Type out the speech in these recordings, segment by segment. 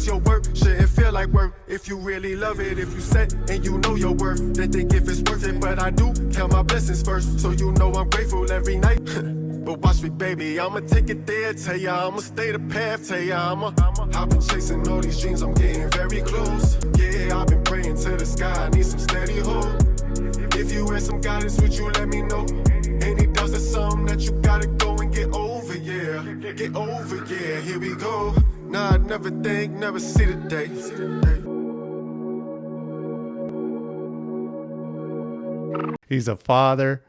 Your work shouldn't feel like work if you really love it. If you set and you know your worth, then think if it's worth it. But I do count my blessings first, so you know I'm grateful every night. But watch me, baby, I'ma take it there. Tell ya I'ma stay the path. Tell ya I've been chasing all these dreams. I'm getting very close. Yeah, I've been praying to the sky. I need some steady hope. If you had some guidance, would you let me know? Any doubts or something that you gotta go and get over? Yeah, get over. Yeah, here we go. Nah, I'd never think, never see the day. He's a father,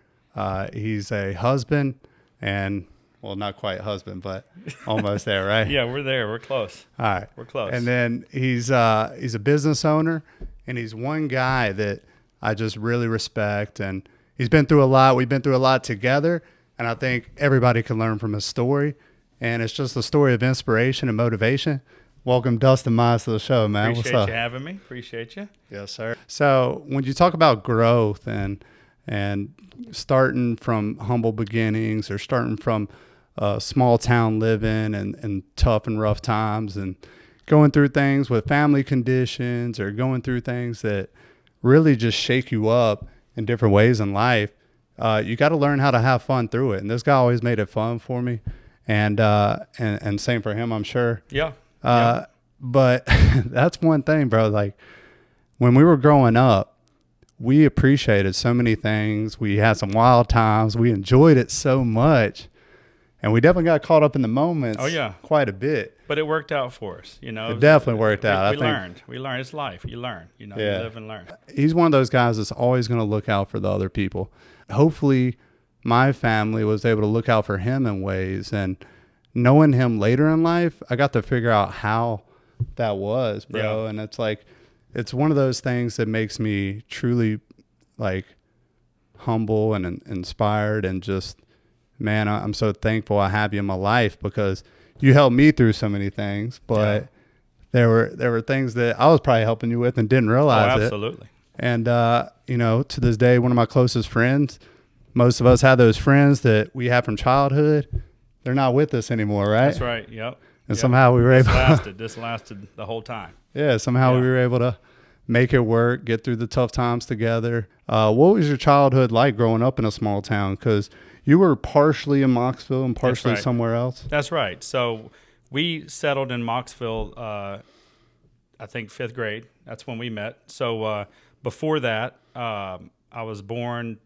he's a husband, and, well, not quite husband, but almost there, right? Yeah, we're there. We're close. All right. We're close. And then he's a business owner, and he's one guy that I just really respect, and he's been through a lot. We've been through a lot together, and I think everybody can learn from his story. And it's just a story of inspiration and motivation. Welcome, Dustin Mise, to the show, man. Appreciate What's up? you having me. Appreciate you. Yes, sir. So when you talk about growth and starting from humble beginnings, or starting from small town living and tough and rough times, and going through things with family conditions, or going through things that really just shake you up in different ways in life, you got to learn how to have fun through it. And this guy always made it fun for me. And same for him, I'm sure. Yeah. But that's one thing, bro. Like, when we were growing up, we appreciated so many things. We had some wild times. We enjoyed it so much. And we definitely got caught up in the moments. Oh, yeah. Quite a bit. But it worked out for us, you know. It definitely worked out. We learned. We learned. It's life. You learn. You know, Yeah. You live and learn. He's one of those guys that's always going to look out for the other people. Hopefully, my family was able to look out for him in ways, and knowing him later in life, I got to figure out how that was, bro. Yeah. And it's like, it's one of those things that makes me truly, like, humble and inspired, and just, man, I'm so thankful I have you in my life, because you helped me through so many things, but there were things that I was probably helping you with and didn't realize it. Absolutely. And, you know, to this day, one of my closest friends, most of us have those friends that we have from childhood. They're not with us anymore, right? That's right. Yep. And somehow we were able This lasted the whole time. Yeah, somehow we were able to make it work, get through the tough times together. What was your childhood like growing up in a small town? Because you were partially in Moxville and partially somewhere else. That's right. So we settled in Moxville, I think 5th grade. That's when we met. So before that, I was born,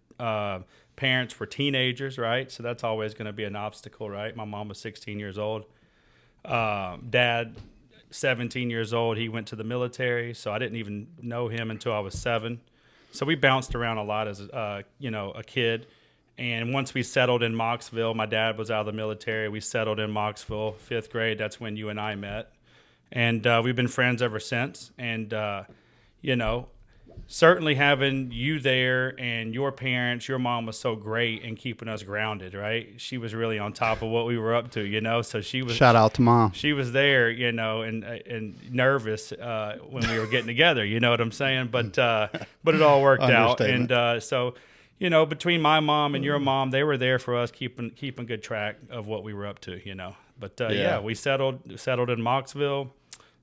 parents were teenagers, right? So that's always going to be an obstacle, right? My mom was 16 years old. Dad, 17 years old. He went to the military, so I didn't even know him until I was 7. So we bounced around a lot as, a kid. And once we settled in Moxville, my dad was out of the military. We settled in Moxville, 5th grade. That's when you and I met. And we've been friends ever since. And, certainly having you there and your parents, your mom was so great in keeping us grounded, right? She was really on top of what we were up to, so she was. Shout out to Mom. She was there, and nervous when we were getting together, you know what I'm saying? But it all worked out. And so, between my mom and your mom, they were there for us, keeping good track of what we were up to, But we settled in Moxville,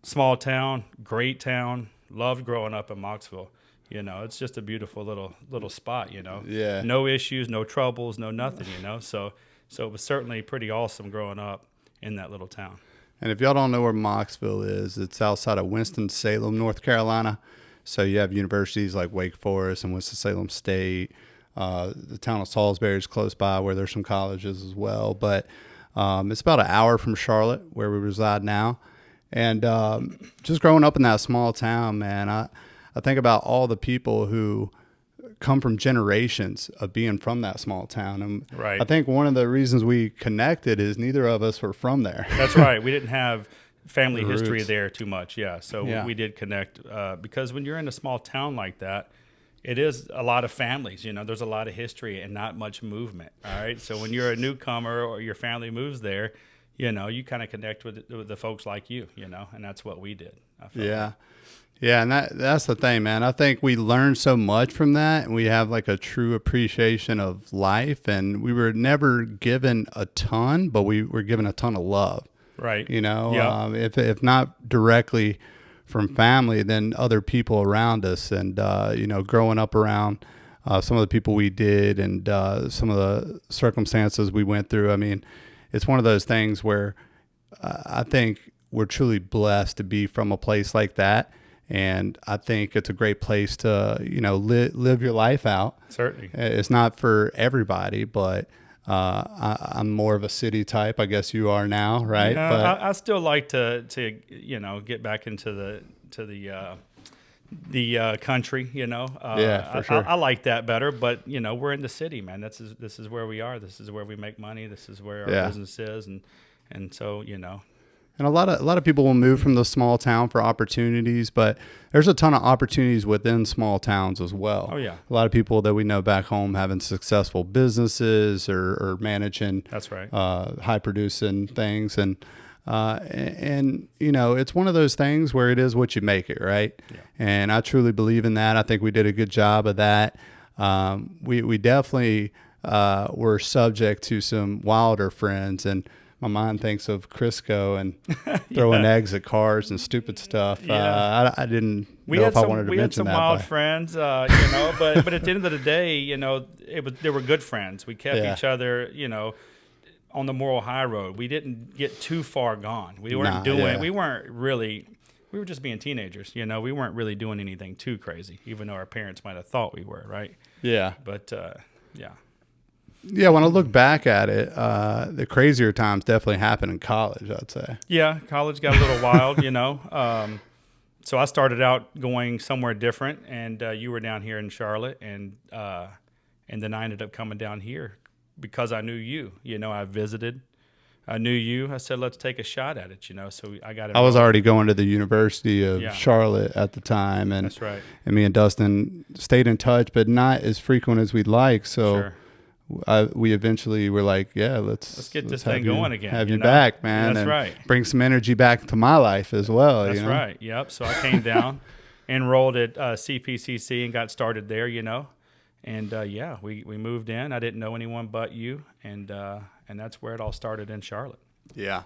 small town, great town. Loved growing up in Moxville. It's just a beautiful little spot, Yeah. No issues, no troubles, no nothing, So it was certainly pretty awesome growing up in that little town. And if y'all don't know where Moxville is, it's outside of Winston-Salem, North Carolina. So you have universities like Wake Forest and Winston-Salem State. The town of Salisbury is close by, where there's some colleges as well. But it's about an hour from Charlotte, where we reside now. And just growing up in that small town, man, I think about all the people who come from generations of being from that small town. And right. I think one of the reasons we connected is neither of us were from there. That's right. We didn't have family history there too much. Yeah. So we did connect because when you're in a small town like that, it is a lot of families, there's a lot of history and not much movement. All right. So when you're a newcomer or your family moves there, you kind of connect with the folks like you, and that's what we did. Yeah. Yeah, and that's the thing, man. I think we learned so much from that, and we have like a true appreciation of life, and we were never given a ton, but we were given a ton of love. Right. You know, Yeah. if not directly from family, then other people around us. And, you know, growing up around some of the people we did and some of the circumstances we went through. I mean, it's one of those things where I think we're truly blessed to be from a place like that. And I think it's a great place to, you know, live your life out. Certainly. It's not for everybody, but I'm more of a city type. I guess you are now, right? Yeah, But I still like to you know, get back into the country. You know, Yeah, for sure. I like that better. But you know, we're in the city, man. This is where we are. This is where we make money. This is where our business is, and so you know. And a lot of people will move from the small town for opportunities, but there's a ton of opportunities within small towns as well. Oh, yeah. A lot of people that we know back home having successful businesses or managing That's right. high producing things. And you know, it's one of those things where it is what you make it, right? Yeah. And I truly believe in that. I think we did a good job of that. We definitely were subject to some wilder friends, and my mind thinks of Crisco and throwing eggs at cars and stupid stuff. Yeah. I didn't know if I wanted to mention that. We had some wild friends, you know, but at the end of the day, you know, they were good friends. We kept each other, you know, on the moral high road. We didn't get too far gone. We weren't we were just being teenagers, you know. We weren't really doing anything too crazy, even though our parents might have thought we were, right? Yeah. But, yeah. Yeah, when I look back at it, the crazier times definitely happened in college, I'd say. Yeah, college got a little wild, you know. So I started out going somewhere different, and you were down here in Charlotte, and then I ended up coming down here because I knew you. You know, I visited. I knew you. I said, let's take a shot at it, you know. So I got it. I was already going to the University of Yeah. Charlotte at the time. And That's right. And me and Dustin stayed in touch, but not as frequent as we'd like. So Sure. we eventually were like, yeah, let's get this have thing you- going again, Have you you know? back, man. That's and right. Bring some energy back to my life as well. That's you know? right. Yep. So I came down, enrolled at CPCC, and got started there, you know. And yeah, we moved in. I didn't know anyone but you, and that's where it all started in Charlotte. Yeah.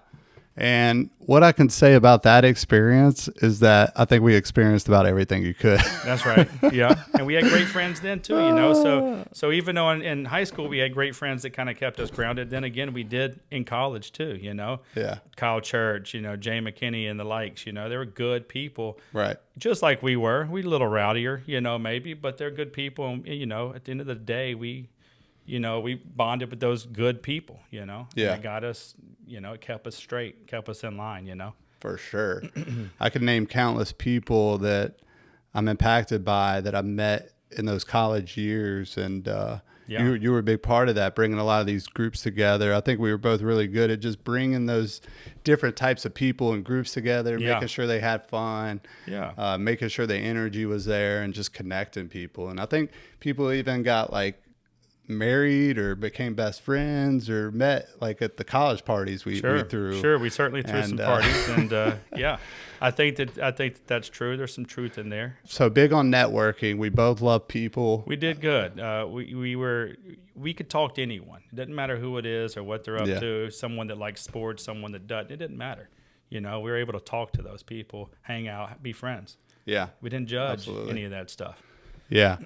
And what I can say about that experience is that I think we experienced about everything you could. That's right. Yeah. And we had great friends then too, you know. So even though in high school we had great friends that kind of kept us grounded, then again we did in college too, you know. Yeah. Kyle Church, you know, Jay McKinney and the likes, you know, they were good people. Right. Just like we were. We a little rowdier, you know, maybe, but they're good people. And, you know, at the end of the day, we bonded with those good people, you know. Yeah. And it got us, you know, it kept us straight, kept us in line, you know. For sure. I could name countless people that I'm impacted by that I met in those college years. And you were a big part of that, bringing a lot of these groups together. I think we were both really good at just bringing those different types of people and groups together, making sure they had fun, making sure the energy was there, and just connecting people. And I think people even got like married or became best friends or met like at the college parties we threw. Sure, we certainly threw some parties, and yeah, I think that's true. There's some truth in there. So big on networking. We both love people. We did good. We could talk to anyone. It doesn't matter who it is or what they're up to. Someone that likes sports, someone that doesn't. It didn't matter. You know, we were able to talk to those people, hang out, be friends. Yeah, we didn't judge any of that stuff. Yeah.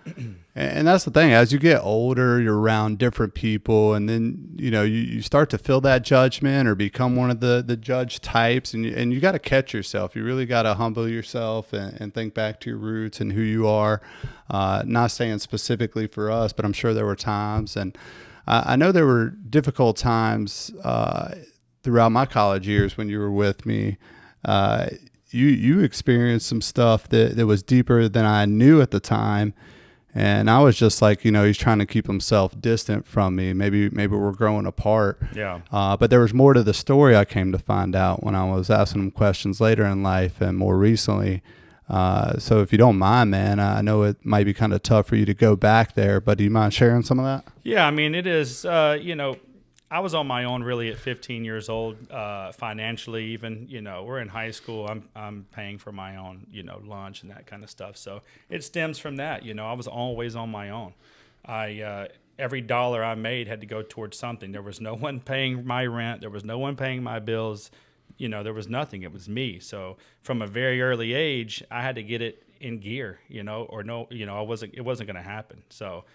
And that's the thing. As you get older, you're around different people, and then, you know, you start to feel that judgment or become one of the judge types, and you got to catch yourself. You really got to humble yourself and think back to your roots and who you are. Not saying specifically for us, but I'm sure there were times, and I know there were difficult times throughout my college years when you were with me. You experienced some stuff that was deeper than I knew at the time. And I was just like, you know, he's trying to keep himself distant from me. Maybe we're growing apart. Yeah. But there was more to the story I came to find out when I was asking him questions later in life and more recently. So if you don't mind, man, I know it might be kind of tough for you to go back there, but do you mind sharing some of that? Yeah, I mean, it is, you know, I was on my own really at 15 years old, financially even, you know, we're in high school. I'm paying for my own, you know, lunch and that kind of stuff. So it stems from that, you know, I was always on my own. Every dollar I made had to go towards something. There was no one paying my rent. There was no one paying my bills. there was nothing. It was me. So from a very early age, I had to get it in gear, or no, it wasn't going to happen. So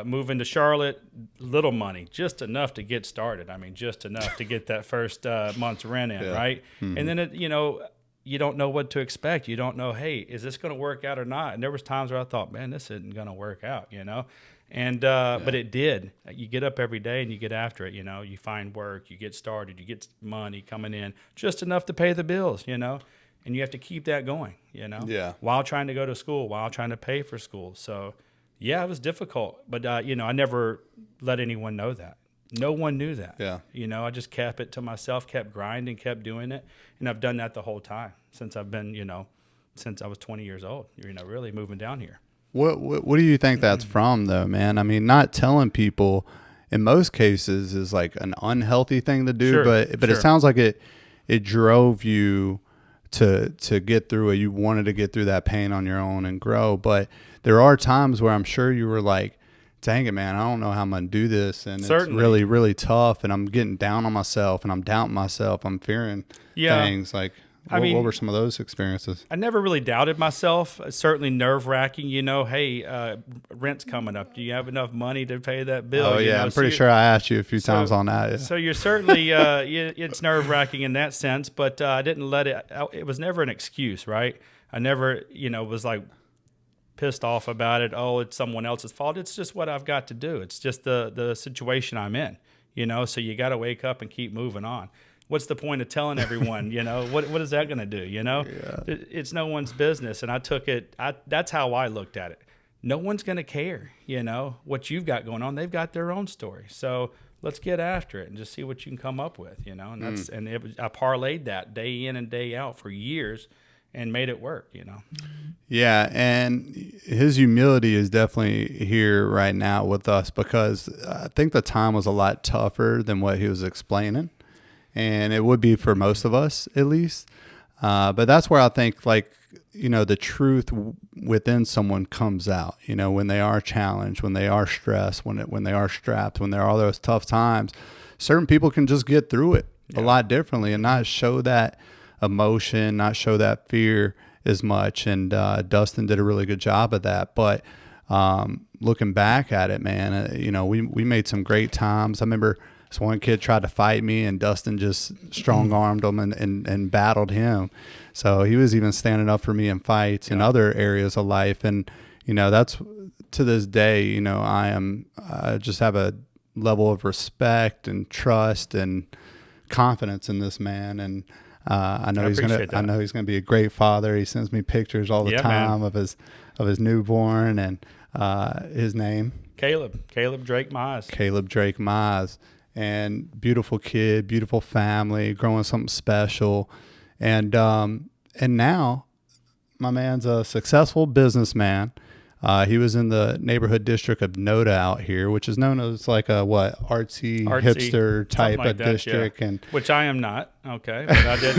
moving to Charlotte, little money, just enough to get started. I mean, just enough to get that first month's rent in, right? Mm-hmm. And then, you don't know what to expect. You don't know, hey, is this going to work out or not? And there was times where I thought, man, this isn't going to work out, And but it did. You get up every day and you get after it, You find work, you get started, you get money coming in, just enough to pay the bills, And you have to keep that going, Yeah. While trying to go to school, while trying to pay for school. So, yeah, it was difficult. But, I never let anyone know that. No one knew that. Yeah. I just kept it to myself, kept grinding, kept doing it. And I've done that the whole time since I've been, since I was 20 years old, really moving down here. What do you think that's from, though, man? I mean, not telling people in most cases is like an unhealthy thing to do, sure, but it sounds like it drove you to get through it. You wanted to get through that pain on your own and grow. But there are times where I'm sure you were like, dang it, man, I don't know how I'm going to do this. And Certainly. It's really, really tough. And I'm getting down on myself and I'm doubting myself. I'm fearing things like, what were some of those experiences? I never really doubted myself. Certainly nerve-wracking, hey, rent's coming up. Do you have enough money to pay that bill? Oh, yeah, I'm pretty sure I asked you a few times on that. Yeah. So you're certainly, it's nerve-wracking in that sense, but I didn't let it, it was never an excuse, right? I never, was like pissed off about it. Oh, it's someone else's fault. It's just what I've got to do. It's just the situation I'm in, so you got to wake up and keep moving on. What's the point of telling everyone, what is that going to do? Yeah. It's no one's business. And I took it, that's how I looked at it. No one's going to care, what you've got going on. They've got their own story. So let's get after it and just see what you can come up with, and that's, and I parlayed that day in and day out for years and made it work, Yeah. And his humility is definitely here right now with us because I think the time was a lot tougher than what he was explaining. And it would be for most of us, at least. But that's where I think, the truth within someone comes out, when they are challenged, when they are stressed, when they are strapped, when there are all those tough times. Certain people can just get through it a lot differently and not show that emotion, not show that fear as much. And Dustin did a really good job of that. But looking back at it, man, we made some great times. I remember this one kid tried to fight me and Dustin just strong-armed him and battled him. So he was even standing up for me in fights in other areas of life. And, that's to this day, I just have a level of respect and trust and confidence in this man. And I know he's gonna be a great father. He sends me pictures all the time of his newborn and his name. Caleb Drake Mise. And beautiful kid, beautiful family, growing something special. And now my man's a successful businessman. He was in the neighborhood district of Noda out here, which is known as like a artsy hipster type of district. Yeah. And which I am not. Okay. But I did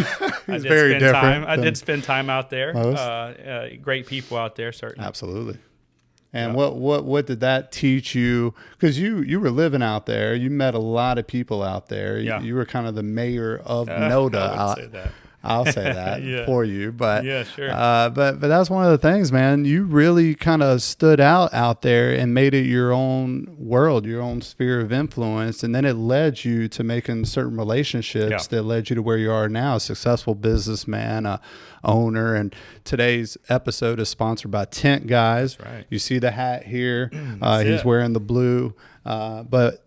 very different. I did spend time out there. Great people out there, certainly. Absolutely. And what did that teach you? Because you were living out there. You met a lot of people out there. Yeah. You were kind of the mayor of Noda. I'll say that for you. But yeah, sure. But that's one of the things, man. You really kind of stood out there and made it your own world, your own sphere of influence. And then it led you to making certain relationships that led you to where you are now, a successful businessman, a owner. And today's episode is sponsored by Tent Guys. That's right. You see the hat here. He's wearing the blue. But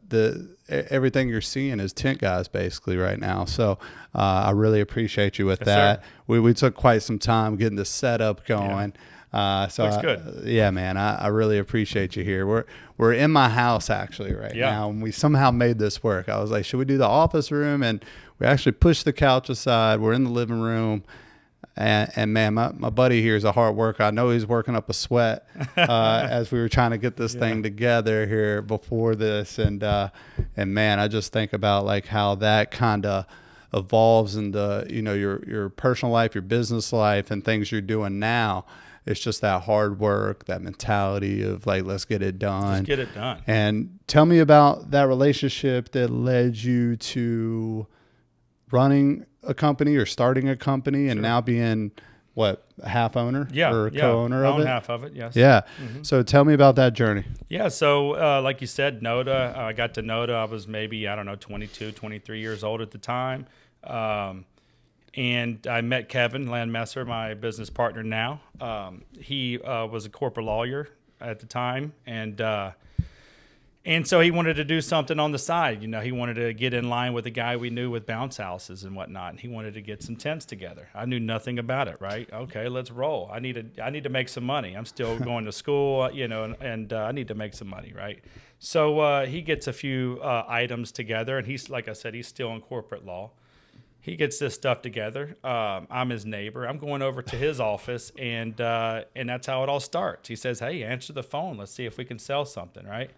everything you're seeing is Tent Guys basically right now. So I really appreciate you with that. Sir. We took quite some time getting the setup going. So looks good. Yeah, man, I really appreciate you here. We're in my house actually now, and we somehow made this work. I was like, should we do the office room? And we actually pushed the couch aside. We're in the living room. And man, my buddy here is a hard worker. I know he's working up a sweat as we were trying to get this thing together here before this. And man, I just think about like how that kind of evolves into, your personal life, your business life, and things you're doing now. It's just that hard work, that mentality of like, let's get it done. Let's get it done. And tell me about that relationship that led you to running a company or starting a company and now being what, half owner or co-owner of it? Half of it, yes. Yeah. So tell me about that journey. Yeah, so like you said, Noda, I got to Noda. I was maybe, 22, 23 years old at the time. And I met Kevin Landmesser, my business partner now. He was a corporate lawyer at the time, and so he wanted to do something on the side. He wanted to get in line with a guy we knew with bounce houses and whatnot. And he wanted to get some tents together. I knew nothing about it, right? Okay, let's roll. I need to make some money. I'm still going to school, and I need to make some money, right? So he gets a few items together, and he's, like I said, he's still in corporate law. He gets this stuff together. I'm his neighbor. I'm going over to his office, and that's how it all starts. He says, "Hey, answer the phone. Let's see if we can sell something," right?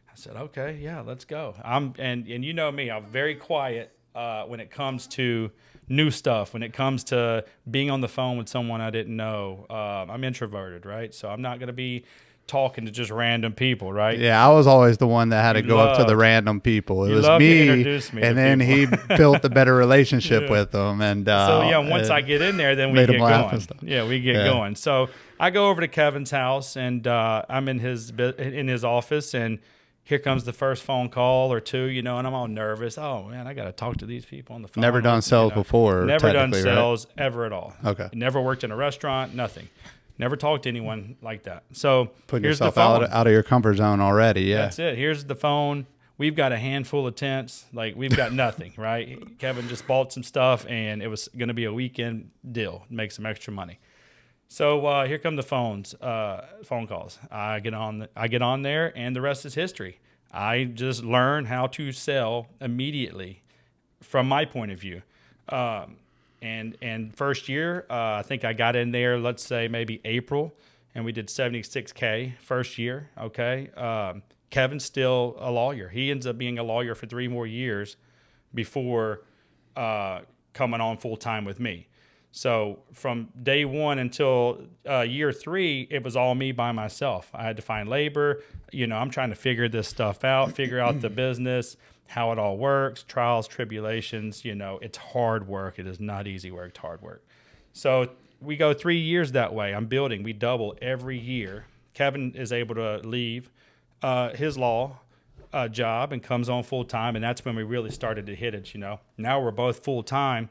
I said, "Okay, yeah, let's go." And you know me, I'm very quiet when it comes to new stuff. When it comes to being on the phone with someone I didn't know, I'm introverted, right? So I'm not going to be talking to just random people, right? Yeah, I was always the one that had to go up to the random people. It was me, and then he built a better relationship with them. And once I get in there, then we get going. Yeah, we get going. So I go over to Kevin's house, and I'm in his office, and here comes the first phone call or two, and I'm all nervous. Oh man, I got to talk to these people on the phone. Never done sales before. Never done sales ever at all. Okay. Never worked in a restaurant. Nothing. Never talked to anyone like that. So putting yourself out of your comfort zone already. Yeah. That's it. Here's the phone. We've got a handful of tents. Like, we've got nothing, right? Kevin just bought some stuff, and it was going to be a weekend deal, make some extra money. So here come the phone calls. I get on there, and the rest is history. I just learn how to sell immediately from my point of view. And first year, I think I got in there, let's say maybe April, and we did $76K first year. Okay. Kevin's still a lawyer. He ends up being a lawyer for 3 more years before coming on full time with me. So from day one until year 3, it was all me by myself. I had to find labor. I'm trying to figure this stuff out, figure out the business, how it all works, trials, tribulations. It's hard work. It is not easy work. It's hard work. So we go 3 years that way. I'm building. We double every year. Kevin is able to leave his law job and comes on full time, and that's when we really started to hit it. Now we're both full time.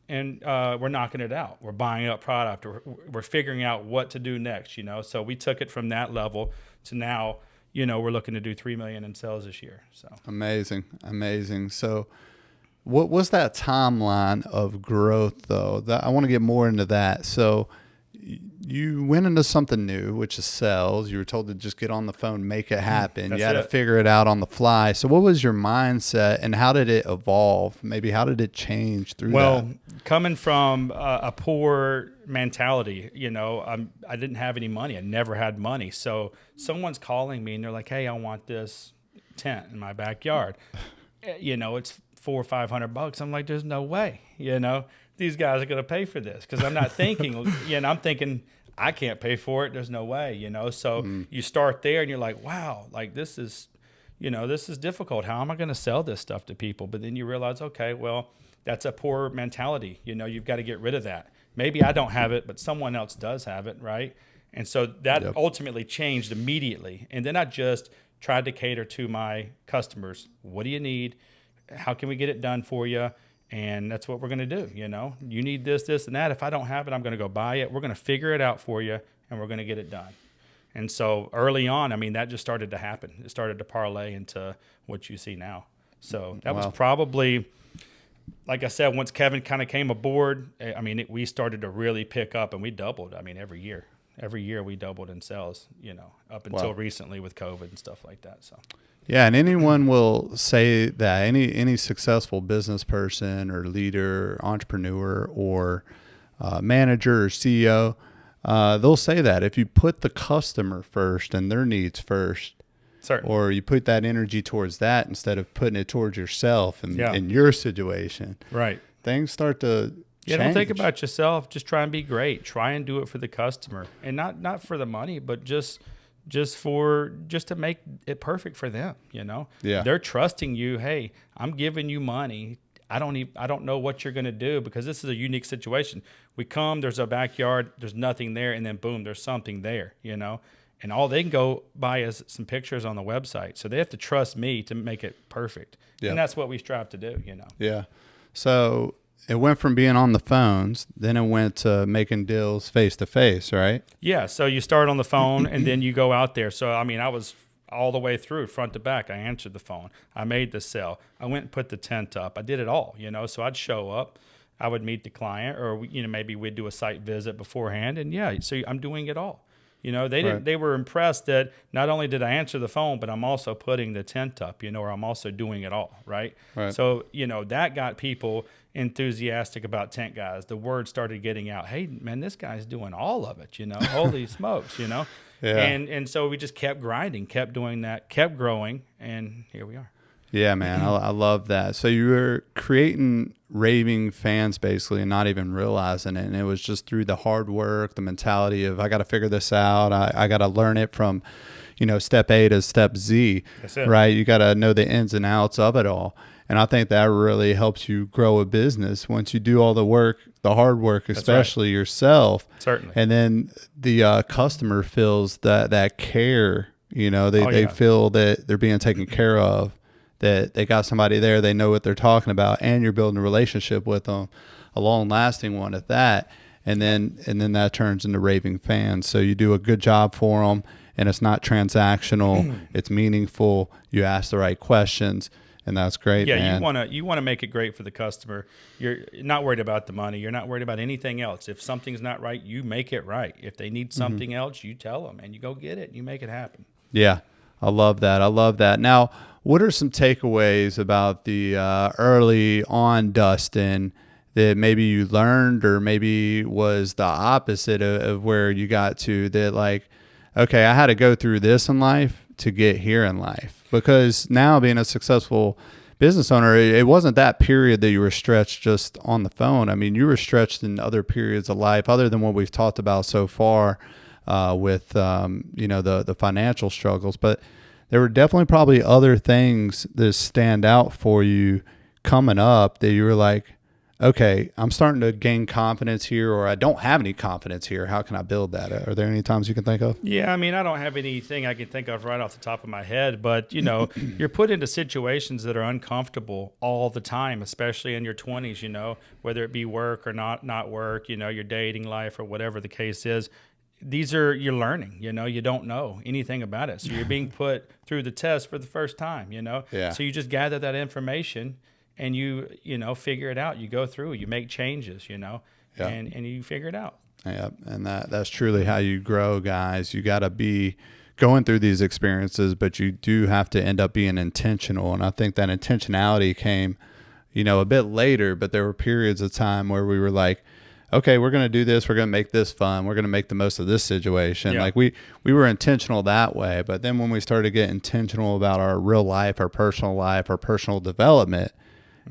And we're knocking it out. We're buying up product. We're figuring out what to do next, So we took it from that level to now, we're looking to do $3 million in sales this year. So amazing. So, what was that timeline of growth, though? I want to get more into that. So, you went into something new, which is sales. You were told to just get on the phone, make it happen. You had to figure it out on the fly. So what was your mindset, and how did it evolve? Maybe how did it change through that? Well, coming from a poor mentality, I didn't have any money. I never had money. So someone's calling me, and they're like, "Hey, I want this tent in my backyard." It's $400 or $500. I'm like, "There's no way." These guys are going to pay for this, because I'm not thinking, I'm thinking I can't pay for it. There's no way, So you start there, and you're like, wow, like this is difficult. How am I going to sell this stuff to people? But then you realize, okay, well, that's a poor mentality. You've got to get rid of that. Maybe I don't have it, but someone else does have it, right? And so that ultimately changed immediately. And then I just tried to cater to my customers. What do you need? How can we get it done for you? And that's what we're going to do. You need this, this, and that. If I don't have it, I'm going to go buy it. We're going to figure it out for you, and we're going to get it done. And so early on, that just started to happen. It started to parlay into what you see now. So that was probably, like I said, once Kevin kind of came aboard, we started to really pick up, and we doubled. Every year. Every year we doubled in sales, up until recently with COVID and stuff like that. So. Yeah, and anyone will say that, any successful business person or leader, entrepreneur, or manager or CEO, they'll say that if you put the customer first and their needs first, certainly, or you put that energy towards that instead of putting it towards yourself and in your situation, right, things start to change. Don't think about yourself. Just try and be great. Try and do it for the customer, and not for the money, but just to make it perfect for them. Yeah. They're trusting you. Hey, I'm giving you money. I don't know what you're going to do, because this is a unique situation. We come, there's a backyard, there's nothing there, and then boom, there's something there, and all they can go by is some pictures on the website. So they have to trust me to make it perfect. Yep. And that's what we strive to do, Yeah. So it went from being on the phones, then it went to making deals face to face, right? Yeah. So you start on the phone and then you go out there. So, I mean, I was all the way through, front to back. I answered the phone. I made the sale. I went and put the tent up. I did it all, So I'd show up. I would meet the client, or, maybe we'd do a site visit beforehand. And yeah, so I'm doing it all. They were impressed that not only did I answer the phone, but I'm also putting the tent up, or I'm also doing it all, right? So, that got people enthusiastic about Tent Guys. The word started getting out. Hey, man, this guy's doing all of it, Holy smokes, Yeah. And so we just kept grinding, kept doing that, kept growing, and here we are. Yeah, man, I love that. So you were creating raving fans basically and not even realizing it. And it was just through the hard work, the mentality of, I got to figure this out. I got to learn it from, step A to step Z, right? You got to know the ins and outs of it all. And I think that really helps you grow a business once you do all the work, the hard work, especially yourself. Certainly. And then the customer feels that care, they feel that they're being taken care of, that they got somebody there, they know what they're talking about, and you're building a relationship with them, a long-lasting one at that, and then that turns into raving fans. So you do a good job for them, and it's not transactional, it's meaningful. You ask the right questions, and that's great. Yeah, man. you want to make it great for the customer. You're not worried about the money. You're not worried about anything else. If something's not right, you make it right. If they need something else, you tell them, and you go get it. And you make it happen. Yeah, I love that. Now, what are some takeaways about the early on Dustin that maybe you learned, or maybe was the opposite of where you got to, that like, okay, I had to go through this in life to get here in life? Because now, being a successful business owner, it wasn't that period that you were stretched just on the phone. I mean, you were stretched in other periods of life other than what we've talked about so far with the financial struggles. But there were definitely probably other things that stand out for you coming up that you were like, okay, I'm starting to gain confidence here, or I don't have any confidence here. How can I build that? Are there any times you can think of? Yeah, I mean, I don't have anything I can think of right off the top of my head, but, you're put into situations that are uncomfortable all the time, especially in your 20s, whether it be work or not work, your dating life or whatever the case is. You're learning, you don't know anything about it. So you're being put through the test for the first time, Yeah. So you just gather that information and you figure it out. You go through, you make changes, Yeah. and you figure it out. Yeah. And that's truly how you grow, guys. You got to be going through these experiences, but you do have to end up being intentional. And I think that intentionality came, a bit later, but there were periods of time where we were like, okay, we're going to do this. We're going to make this fun. We're going to make the most of this situation. Yeah. Like we were intentional that way. But then when we started to get intentional about our real life, our personal development,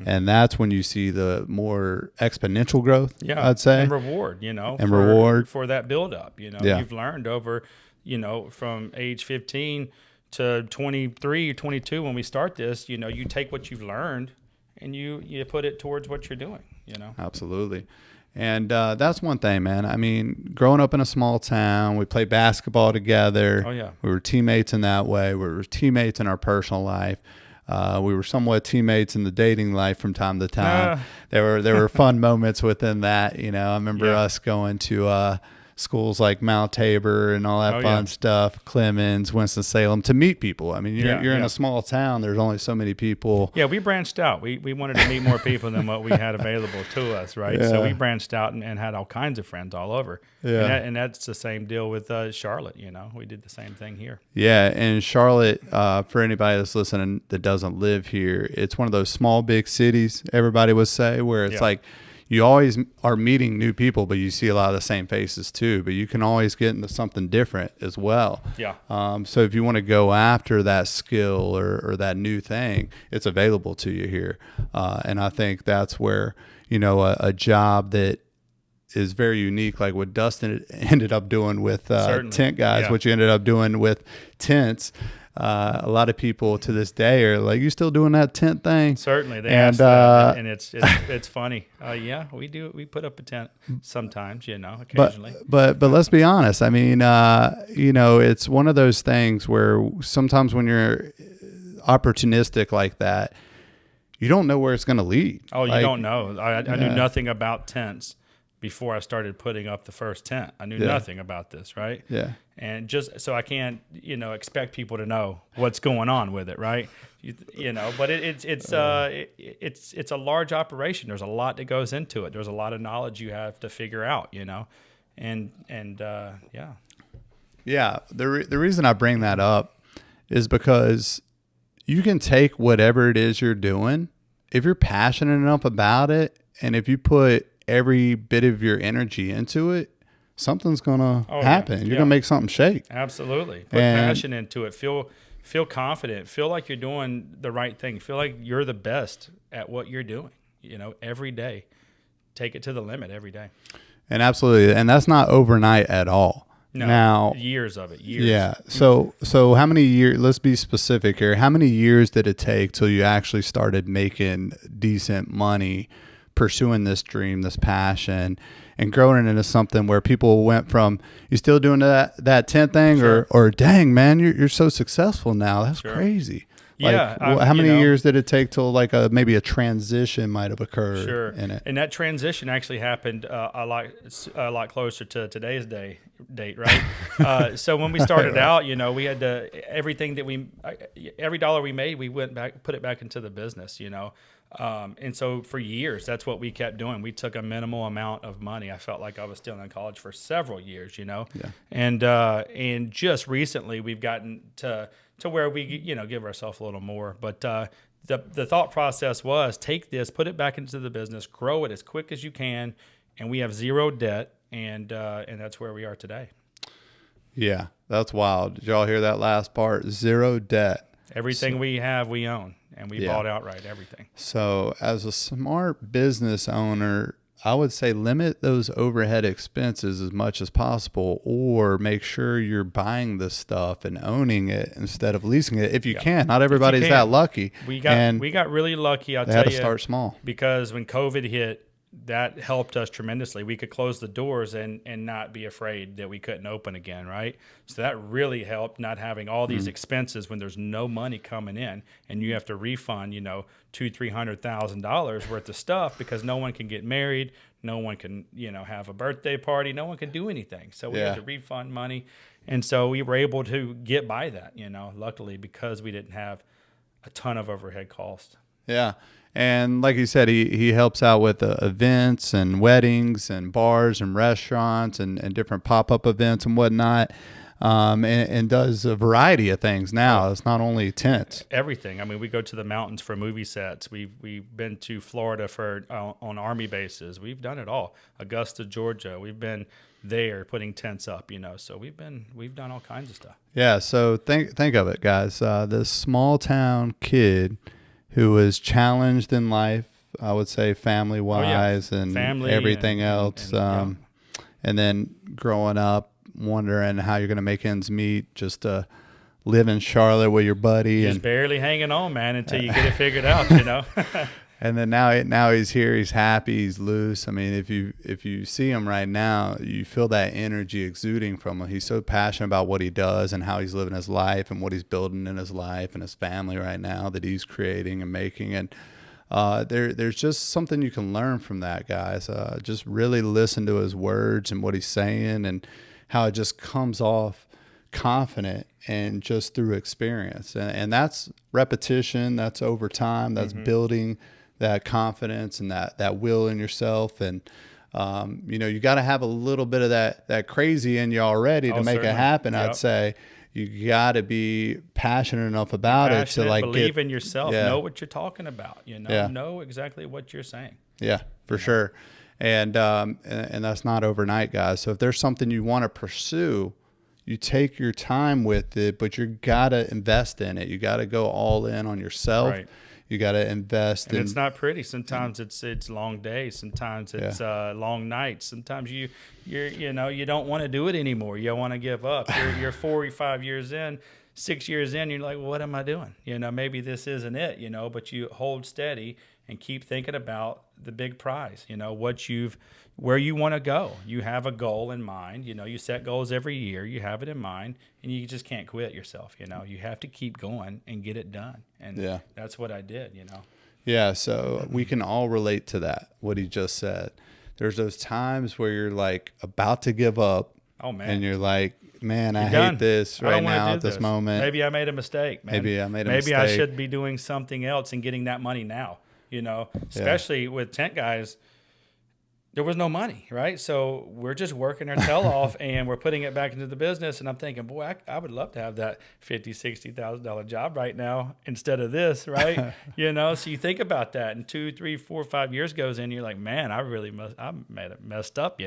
and that's when you see the more exponential growth, I'd say. And reward, reward for that build up, Yeah. You've learned over, from age 15 to 23 or 22 when we start this, you take what you've learned and you put it towards what you're doing, Absolutely. And that's one thing, man. I mean, growing up in a small town, we played basketball together. Oh, yeah. We were teammates in that way. We were teammates in our personal life. We were somewhat teammates in the dating life from time to time. There were fun moments within that. I remember us going to schools like Mount Tabor and all that fun stuff, Clemens, Winston-Salem, to meet people. I mean, you're in a small town. There's only so many people. Yeah, we branched out. We wanted to meet more people than what we had available to us, right? Yeah. So we branched out and had all kinds of friends all over. Yeah. And that's the same deal with Charlotte, We did the same thing here. Yeah, and Charlotte, for anybody that's listening that doesn't live here, it's one of those small, big cities, everybody would say, where it's like, you always are meeting new people, but you see a lot of the same faces too. But you can always get into something different as well. Yeah. So if you want to go after that skill or that new thing, it's available to you here. And I think that's where, a job that is very unique, like what Dustin ended up doing with Tent Guys, what you ended up doing with tents. a lot of people to this day are like, "You still doing that tent thing?" Certainly, they ask that, and it's funny. Yeah, we do. We put up a tent sometimes, occasionally. But let's be honest. I mean, it's one of those things where sometimes when you're opportunistic like that, you don't know where it's going to lead. Oh, you don't know. I knew nothing about tents before I started putting up the first tent. I knew nothing about this, right? Yeah. And just so I can't, expect people to know what's going on with it, right? But it's a large operation. There's a lot that goes into it. There's a lot of knowledge you have to figure out, and yeah. Yeah. The reason I bring that up is because you can take whatever it is you're doing, if you're passionate enough about it, and if you put every bit of your energy into it, something's gonna happen. You're gonna make something shake. Absolutely. Put passion into it. Feel confident. Feel like you're doing the right thing. Feel like you're the best at what you're doing. Every day. Take it to the limit every day. And absolutely, and that's not overnight at all. No, now, years of it. Years. Yeah. So how many years? Let's be specific here. How many years did it take till you actually started making decent money, pursuing this dream, this passion, and growing it into something where people went from, you still doing that tent thing, or dang man, you're so successful now. That's crazy. Yeah. How many years did it take till maybe a transition might have occurred in it? And that transition actually happened a lot closer to today's date, right? So when we started out, we had to, every dollar we made, we put it back into the business, and so for years, that's what we kept doing. We took a minimal amount of money. I felt like I was still in college for several years, and just recently we've gotten to where we, give ourselves a little more. But the thought process was take this, put it back into the business, grow it as quick as you can, and we have zero debt, and that's where we are today. Yeah, that's wild. Did y'all hear that last part? Zero debt. Everything we have, we own, and we bought outright everything. So as a smart business owner, I would say limit those overhead expenses as much as possible, or make sure you're buying the stuff and owning it instead of leasing it if you can. Not everybody's that lucky. We got really lucky, I'll tell you. They had to start small. Because when COVID hit, that helped us tremendously. We could close the doors and not be afraid that we couldn't open again, right? So that really helped, not having all these expenses when there's no money coming in and you have to refund, $200,000-$300,000 worth of stuff because no one can get married, no one can, have a birthday party, no one can do anything. So we had to refund money. And so we were able to get by that, luckily, because we didn't have a ton of overhead costs. Yeah. And like you said, he helps out with events and weddings and bars and restaurants and different pop-up events and whatnot, and does a variety of things now. It's not only tents. Everything. I mean, we go to the mountains for movie sets. We've been to Florida on Army bases. We've done it all. Augusta, Georgia. We've been there putting tents up, so we've done all kinds of stuff. Yeah, so think of it, guys. This small town kid who was challenged in life, I would say family-wise and everything else. And then growing up, wondering how you're going to make ends meet, just to live in Charlotte with your buddy. Just barely hanging on, man, until you get it figured out, And then now he's here, he's happy, he's loose. I mean, if you see him right now, you feel that energy exuding from him. He's so passionate about what he does and how he's living his life and what he's building in his life and his family right now that he's creating and making. And there's just something you can learn from that, guys. Just really listen to his words and what he's saying and how it just comes off confident and just through experience. And that's repetition, that's over time, that's building that confidence and that will in yourself. And, you got to have a little bit of that crazy in you already to make it happen. Yep. I'd say you got to be passionate enough about it to believe in yourself, know what you're talking about, know exactly what you're saying. Yeah, for sure. And that's not overnight, guys. So if there's something you want to pursue, you take your time with it, but you got to invest in it. You got to go all in on yourself. Right. You got to invest in. It's not pretty. Sometimes it's long days. Sometimes it's long nights. Sometimes you don't want to do it anymore. You want to give up. You're 4 or 5 years in. 6 years in, you're like, well, what am I doing? Maybe this isn't it, but you hold steady and keep thinking about the big prize, where you want to go. You have a goal in mind, you set goals every year, you have it in mind, and you just can't quit yourself. You have to keep going and get it done. And that's what I did, Yeah. So we can all relate to that, what he just said. There's those times where you're like about to give up. Oh man. And you're like, man, I done. hate this right now at this moment. Maybe I made a mistake, man. Maybe Maybe I should be doing something else and getting that money now, especially with tent guys. There was no money, right? So we're just working our tail off and we're putting it back into the business. And I'm thinking, boy, I would love to have that $50,000, $60,000 job right now instead of this, right? So you think about that, and 2, 3, 4, 5 years goes in, you're like, man, I made it messed up,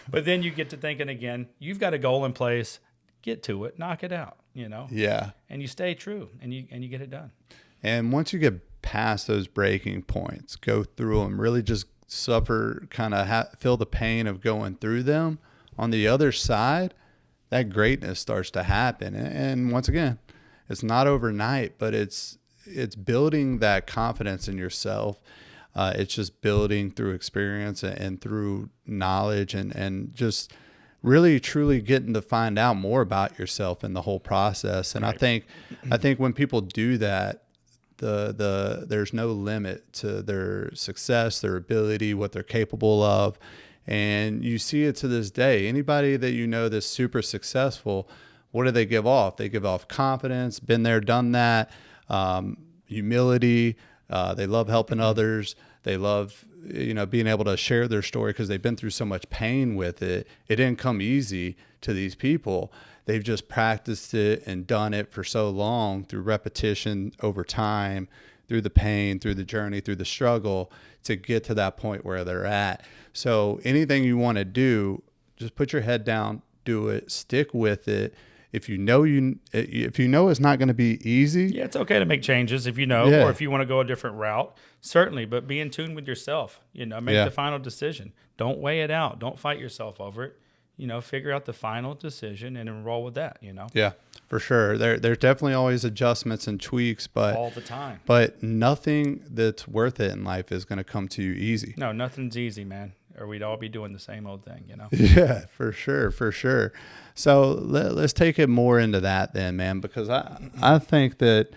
But then you get to thinking again, you've got a goal in place, get to it, knock it out, Yeah. And you stay true and you get it done. And once you get past those breaking points, go through them, really just suffer, kind of feel the pain of going through them. On the other side, that greatness starts to happen. And once again, it's not overnight, but it's building that confidence in yourself. It's just building through experience and through knowledge and just really truly getting to find out more about yourself in the whole process. And Right. I think when people do that, there's no limit to their success, their ability, what they're capable of. And you see it to this day. Anybody that that's super successful, what do they give off? They give off confidence, been there, done that, humility. They love helping others. They love, being able to share their story because they've been through so much pain with it. It didn't come easy to these people. They've just practiced it and done it for so long through repetition over time, through the pain, through the journey, through the struggle to get to that point where they're at. So anything you want to do, just put your head down, do it, stick with it. If you know it's not going to be easy. Yeah, it's okay to make changes if Yeah. or if you want to go a different route, certainly, but be in tune with yourself, make the final decision. Don't weigh it out. Don't fight yourself over it. Figure out the final decision and enroll with that, Yeah, for sure. There's definitely always adjustments and tweaks, but all the time. But nothing that's worth it in life is going to come to you easy. No, nothing's easy, man. Or we'd all be doing the same old thing, Yeah, for sure. So let's take it more into that then, man, because I think that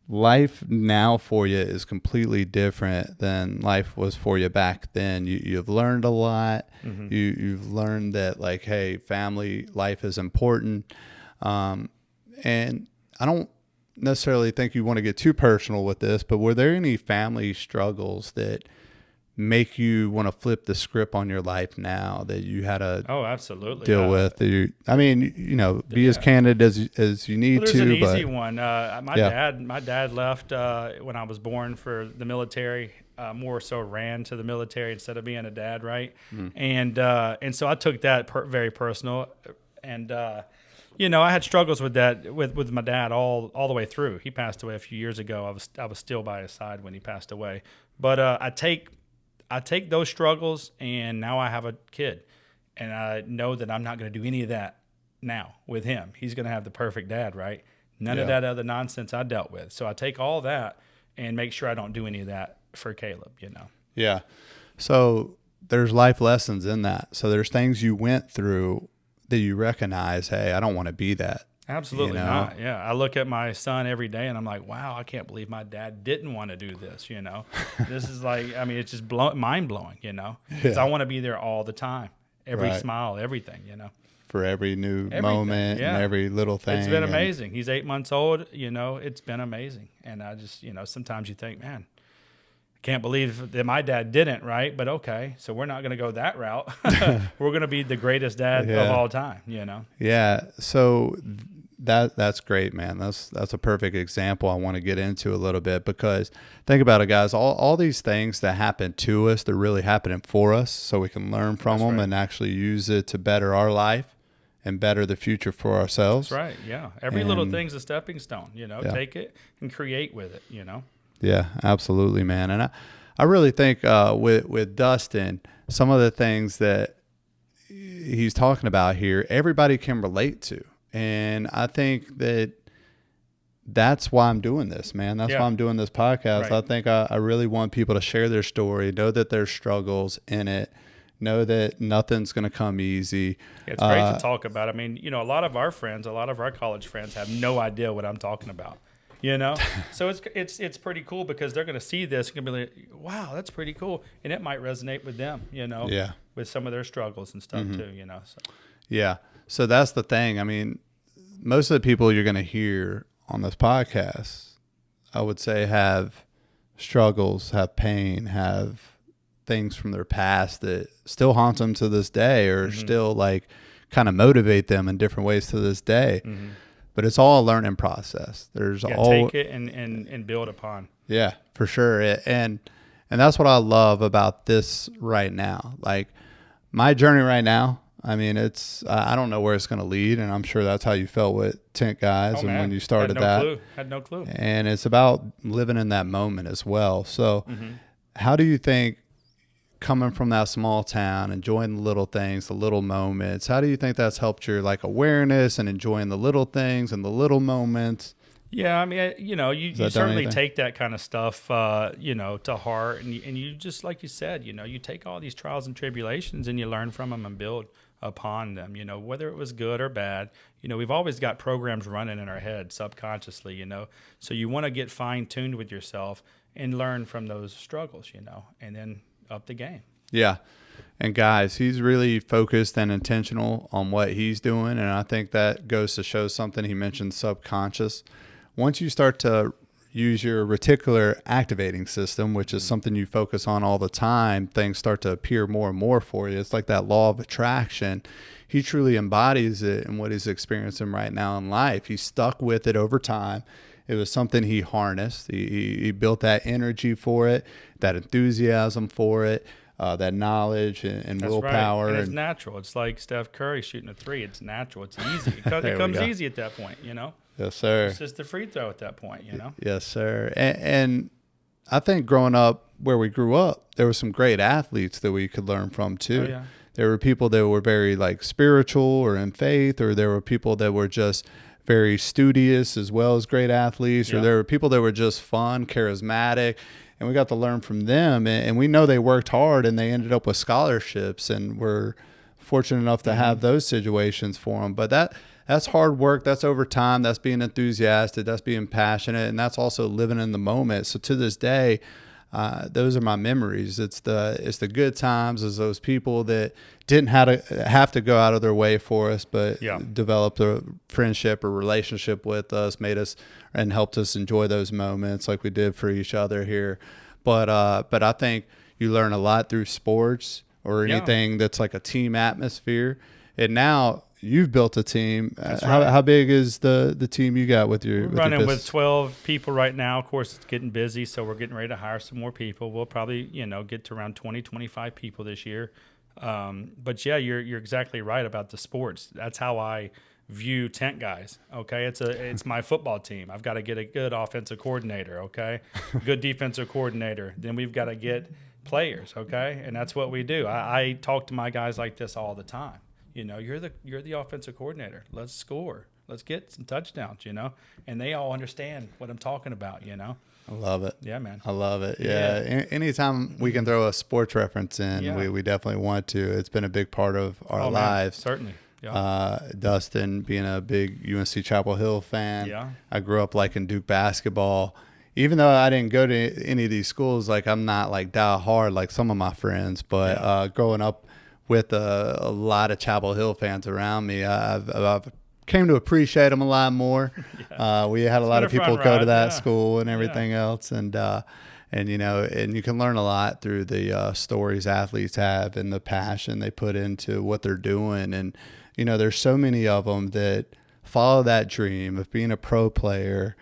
life now for you is completely different than life was for you back then. You've learned a lot. Mm-hmm. You've learned that, like, hey, family life is important. And I don't necessarily think you want to get too personal with this, but were there any family struggles that make you want to flip the script on your life now that you had to absolutely deal with? Be as candid as you need there's to. There's an easy one. My dad left when I was born for the military. More so ran to the military instead of being a dad, right? And so I took that very personal. And I had struggles with that with my dad all the way through. He passed away a few years ago. I was still by his side when he passed away. But I take those struggles, and now I have a kid, and I know that I'm not going to do any of that now with him. He's going to have the perfect dad, right? None of that other nonsense I dealt with. So I take all that and make sure I don't do any of that for Caleb, Yeah. So there's life lessons in that. So there's things you went through that you recognize, hey, I don't want to be that. Absolutely not. Yeah. I look at my son every day and I'm like, wow, I can't believe my dad didn't want to do this. This is like, it's just mind blowing, because I want to be there all the time, every smile, everything, For every new moment and every little thing. It's been amazing. He's 8 months old, it's been amazing. And I just, sometimes you think, man, I can't believe that my dad didn't, right? But okay, so we're not going to go that route. We're going to be the greatest dad of all time, Yeah. So that's great, man. That's a perfect example I want to get into a little bit, because think about it, guys. All these things that happen to us, they're really happening for us, so we can learn from them and actually use it to better our life and better the future for ourselves. That's right. Yeah. Every little thing's a stepping stone. Take it and create with it. Yeah, absolutely, man. And I really think with Dustin, some of the things that he's talking about here, everybody can relate to. And I think that that's why I'm doing this, man. That's why I'm doing this podcast. Right. I think I really want people to share their story, know that there's struggles in it, know that nothing's going to come easy. Yeah, it's great to talk about. I mean, you know, a lot of our college friends have no idea what I'm talking about, you know? So it's pretty cool because they're going to see this and going to be like, wow, that's pretty cool. And it might resonate with them, you know, with some of their struggles and stuff too, you know? So. Yeah. So that's the thing. I mean, most of the people you're going to hear on this podcast, I would say, have struggles, have pain, have things from their past that still haunt them to this day, or still like kind of motivate them in different ways to this day. But it's all a learning process. There's take it and build upon. Yeah, for sure. And that's what I love about this right now. Like my journey right now, I mean, I don't know where it's going to lead, and I'm sure that's how you felt with Tent Guys when you started Had no clue. And it's about living in that moment as well. So how do you think, coming from that small town, enjoying the little things, the little moments, how do you think that's helped your like awareness and enjoying the little things and the little moments? Yeah, I mean, you know, you certainly take that kind of stuff, you know, to heart, and you just, like you said, you know, you take all these trials and tribulations and you learn from them and build upon them, you know, whether it was good or bad. You know, we've always got programs running in our head subconsciously, you know, so you want to get fine-tuned with yourself and learn from those struggles, you know, and then up the game. Yeah. And guys, he's really focused and intentional on what he's doing, and I think that goes to show something. He mentioned subconscious. Once you start to use your reticular activating system, which is something you focus on all the time, things start to appear more and more for you. It's like that law of attraction. He truly embodies it in what he's experiencing right now in life. He's stuck with it over time. It was something he harnessed. He built that energy for it, that enthusiasm for it, that knowledge and willpower. Right. And it's natural. It's like Steph Curry shooting a three. It's natural. It's easy. It comes easy at that point, you know? Yes, sir. It's just a free throw at that point, you know? Yes, sir. And I think growing up where we grew up, there were some great athletes that we could learn from too. Oh, yeah. There were people that were very like spiritual or in faith, or there were people that were just very studious as well as great athletes, or there were people that were just fun, charismatic, and we got to learn from them. And we know they worked hard and they ended up with scholarships, and we're fortunate enough to have those situations for them. But that's hard work. That's over time. That's being enthusiastic. That's being passionate. And that's also living in the moment. So to this day, those are my memories. It's the good times. It's those people that didn't have to go out of their way for us, but developed a friendship or relationship with us, made us and helped us enjoy those moments like we did for each other here. But I think you learn a lot through sports or anything that's like a team atmosphere. And now you've built a team. How big is the team you got with your? We're running with 12 people right now. Of course, it's getting busy, so we're getting ready to hire some more people. We'll probably, get to around 20, 25 people this year. But yeah, you're exactly right about the sports. That's how I view Tent Guys. Okay, it's my football team. I've got to get a good offensive coordinator. Okay, good defensive coordinator. Then we've got to get players. Okay, and that's what we do. I talk to my guys like this all the time. You're the offensive coordinator. Let's score. Let's get some touchdowns, and they all understand what I'm talking about, I love it. Yeah, man. I love it. Yeah. Anytime we can throw a sports reference in, we definitely want to. It's been a big part of our lives. Certainly. Yeah. Dustin being a big UNC Chapel Hill fan. Yeah. I grew up liking Duke basketball. Even though I didn't go to any of these schools, like I'm not like die hard like some of my friends, but growing up with a lot of Chapel Hill fans around me, I've came to appreciate them a lot more. We had a lot of people go to that school and everything else, and you can learn a lot through the stories athletes have and the passion they put into what they're doing. And there's so many of them that follow that dream of being a pro player,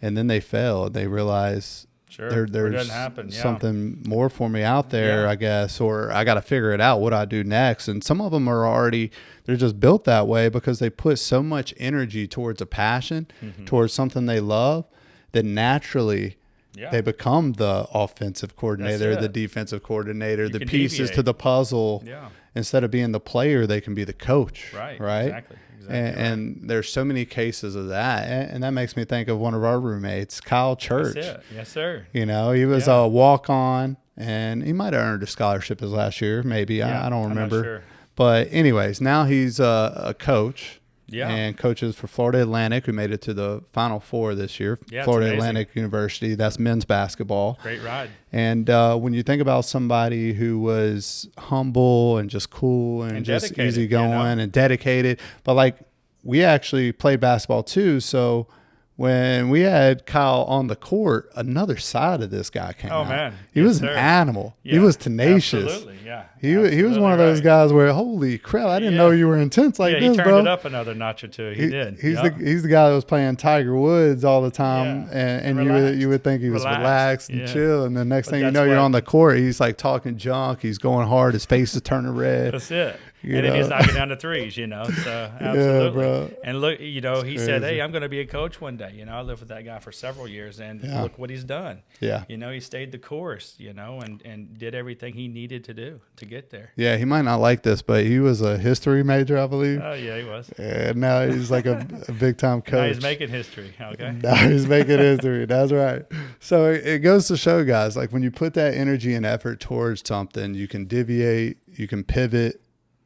and then they fail and they realize there's something more for me out there, I guess, or I got to figure it out what I do next. And some of them are they're just built that way because they put so much energy towards a passion, towards something they love, that naturally Yeah. They become the offensive coordinator, the defensive coordinator, the pieces deviate. to the puzzle. Yeah. Instead of being the player, they can be the coach. Right. Exactly. And there's so many cases of that. And that makes me think of one of our roommates, Kyle Church. That's it. Yes, sir. You know, he was a walk-on, and he might have earned a scholarship his last year, maybe. Yeah, I don't remember. I'm not sure. But anyways, now he's a coach. Yeah. And coaches for Florida Atlantic, who made it to the Final Four this year. Yeah, Florida Atlantic University, that's men's basketball. Great ride. And when you think about somebody who was humble and just cool and just easygoing and dedicated, but like we actually played basketball too. So when we had Kyle on the court, another side of this guy came out. Man. He was an animal. Yeah, he was tenacious. Absolutely, yeah. He was one of those guys where, holy crap, I didn't know you were intense like this, bro. He turned it up another notch or two. He did. He's the guy that was playing Tiger Woods all the time, and you would think he was relaxed and chill, and the next thing you know, you're on the court, he's like talking junk, he's going hard, his face is turning red. That's it. And then he's knocking down the threes, so absolutely. Yeah, bro. And look, he said, hey, I'm going to be a coach one day. I lived with that guy for several years, and look what he's done. Yeah. He stayed the course, and did everything he needed to do to get there. Yeah, he might not like this, but he was a history major, I believe. Oh, yeah, he was. And now he's like a big-time coach. Now he's making history, okay? Now he's making history. That's right. So it goes to show, guys, like when you put that energy and effort towards something, you can deviate, you can pivot,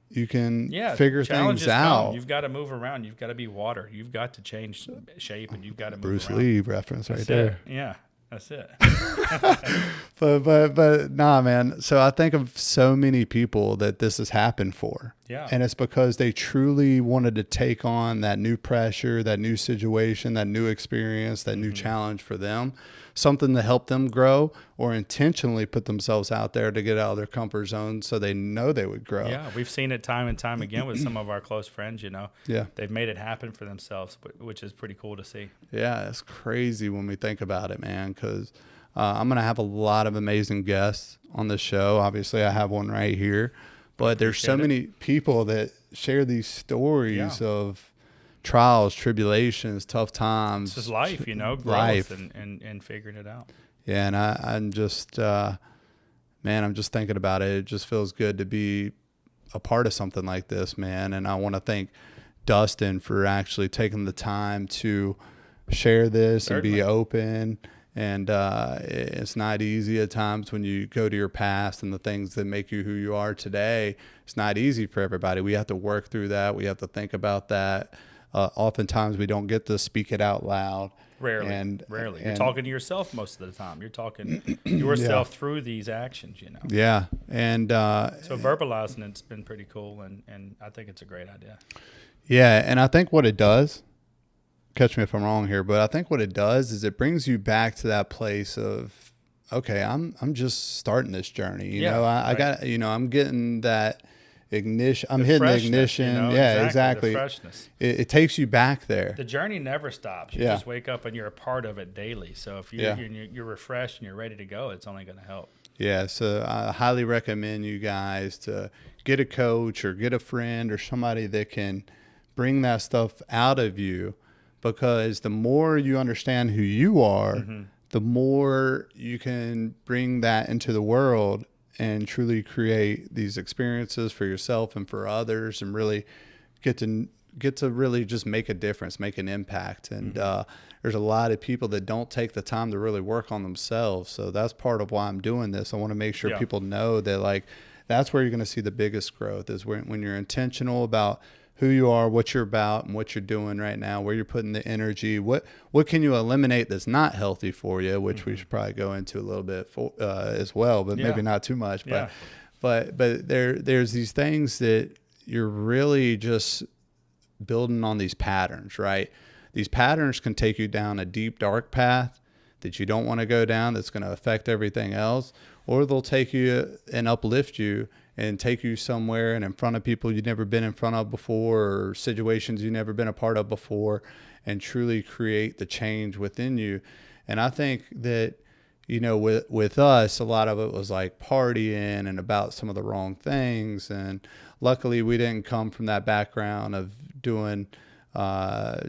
you can figure things out. You've got to move around. You've got to be water. You've got to change shape, and you've got to move Bruce around. Lee reference right there. Yeah, that's it. but nah, man. So I think of so many people that this has happened for. Yeah. And it's because they truly wanted to take on that new pressure, that new situation, that new experience, that new challenge for them, something to help them grow, or intentionally put themselves out there to get out of their comfort zone so they know they would grow. Yeah, we've seen it time and time again with some of our close friends, Yeah. They've made it happen for themselves, which is pretty cool to see. Yeah, it's crazy when we think about it, man, because I'm going to have a lot of amazing guests on the show. Obviously, I have one right here. But there's so many people that share these stories of trials, tribulations, tough times. It's just life, growth life. And figuring it out. Yeah, and I'm just, I'm just thinking about it. It just feels good to be a part of something like this, man. And I want to thank Dustin for actually taking the time to share this and be open. And it's not easy at times when you go to your past and the things that make you who you are today. It's not easy for everybody. We have to work through that. We have to think about that. Oftentimes we don't get to speak it out loud. Rarely. You're talking to yourself most of the time. You're talking yourself through these actions, Yeah. And so verbalizing it's been pretty cool, and I think it's a great idea. Yeah, and I think what it does, catch me if I'm wrong here, but I think what it does is it brings you back to that place of, okay, I'm just starting this journey. I got, I'm getting that ignition. I'm hitting the ignition. Exactly. The freshness. It takes you back there. The journey never stops. You just wake up and you're a part of it daily. So if you're refreshed and you're ready to go, it's only going to help. Yeah. So I highly recommend you guys to get a coach or get a friend or somebody that can bring that stuff out of you. Because the more you understand who you are, the more you can bring that into the world and truly create these experiences for yourself and for others, and really get to really just make a difference, make an impact. And there's a lot of people that don't take the time to really work on themselves. So that's part of why I'm doing this. I want to make sure people know that that's where you're going to see the biggest growth, is when you're intentional about who you are, what you're about, and what you're doing right now, where you're putting the energy, what can you eliminate that's not healthy for you, which we should probably go into a little bit as well, but maybe not too much. But there's these things that you're really just building on these patterns, right? These patterns can take you down a deep, dark path that you don't want to go down, that's going to affect everything else, or they'll take you and uplift you and take you somewhere and in front of people you've never been in front of before, or situations you've never been a part of before, and truly create the change within you. And I think that, with us, a lot of it was like partying and about some of the wrong things. And luckily we didn't come from that background of doing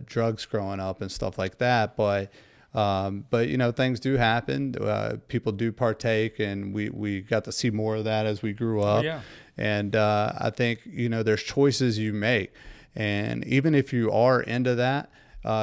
drugs growing up and stuff like that. But But, things do happen. People do partake, and we got to see more of that as we grew up. Oh, yeah. And I think, there's choices you make. And even if you are into that,